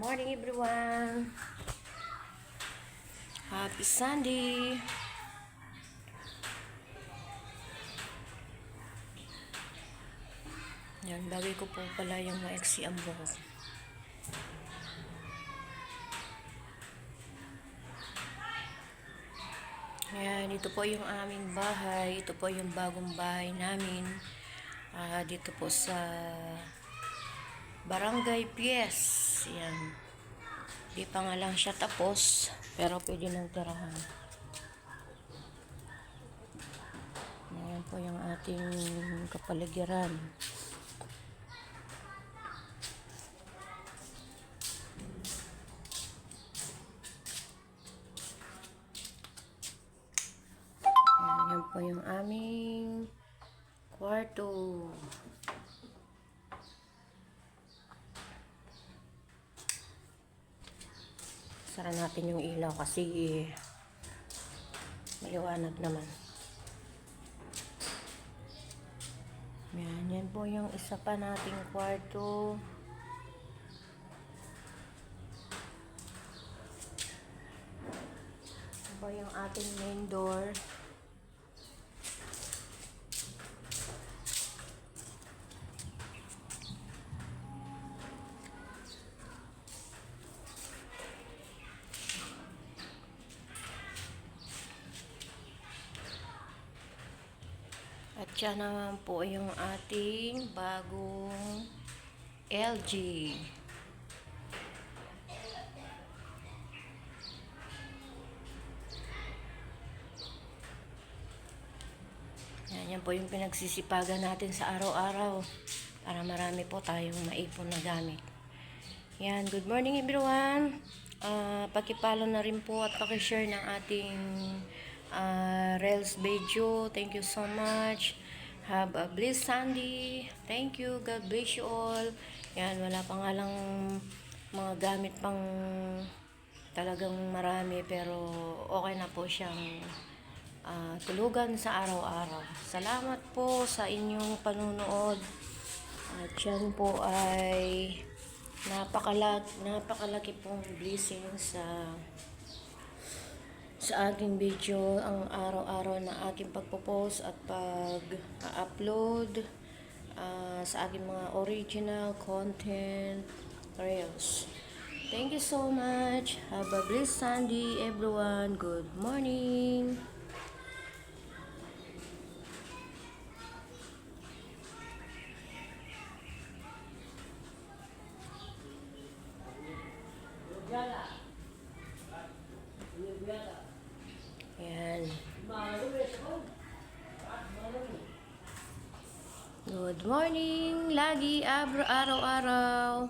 morning everyone. Happy Sunday. Yan, bagay ko po pala yung maiksi ang buhok. Yan, ito po yung aming bahay. Ito po yung bagong bahay namin. Dito po sa Barangay Pies. Yan. Di pa nga lang siya tapos, pero pwede nang tirahan. Ayan po yung ating kapaligiran. Ayan, yan po yung aming kwarto. Sara natin yung ilaw kasi maliwanag naman. Yan po yung isa pa nating kwarto. Yan po yung ating main door. At yan naman po yung ating bagong LG. Yan po yung pinagsisipagan natin sa araw-araw para marami po tayong maipon na gamit. Yan, good morning everyone. Pakipalo na rin po at pakishare ng ating Reels video. Thank you so much. Have a blessed Sunday. Thank you. God bless you all. Yan, wala pa nga lang mga gamit pang talagang marami, pero okay na po siyang tulugan sa araw-araw. Salamat po sa inyong panunood. At yan po ay napakalaki pong blessing sa aking video, ang araw-araw na aking pagpo-post at pag-upload sa aking mga original content reels. Thank you so much. Have a blessed Sunday everyone. Good morning. Yan. Good morning. Lagi araw-araw.